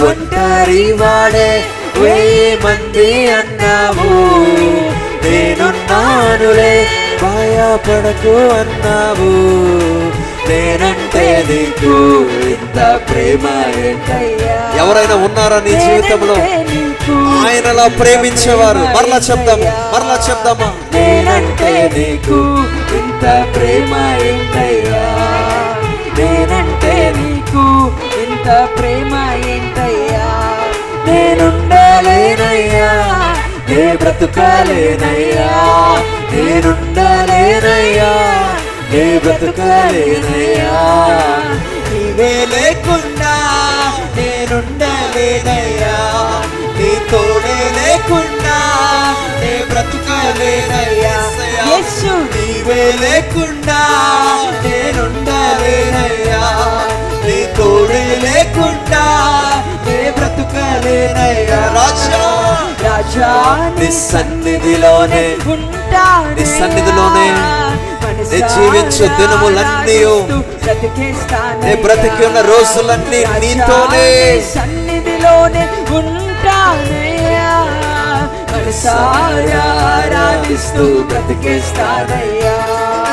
ఒంటరి వాడే 1000 మంది అన్నావు, నేనున్నానులే భయపడకు అన్నావు. నేనంటే నీకు ఇంత ప్రేమ ఏంటయ్యా. ఎవరైనా ఉన్నారా నీ జీవితంలో ఆయనలా ప్రేమించేవారు? మరలా చెప్దామా. నేనంటే నీకు ఇంత ప్రేమ ఏంటయ్యా, నేనంటే నీకు ఇంత ప్రేమ ఏంటయ్యా. నేనుండలేనయ్యా, నే బ్రతుకలేనయ్యా, నేనుండలేనయ్యా, నే బ్రతుకలేనయ్యా. నీవే లేకుండా నేనుండలేనయ్యా, నీ తోడే లేకుండా నే బ్రతుకలేనయ్యా. యేసు నీవే లేకుండా నేనుండలేనయ్యా, నీ తోడే లేకుండా నే బ్రతుకలేనయ్యా. రాజా నీ సన్నిధిలోనే ఉంటా, నీ సన్నిధిలోనే నే జీవించు దినములన్నీ, నే బ్రతికి ఉన్న రోజులన్నీ నీతోనే సన్నిధిలోనే ఉంటానయ్యా. మనసారా ఆరాధిస్తూ బ్రతికేస్తానయ్యా.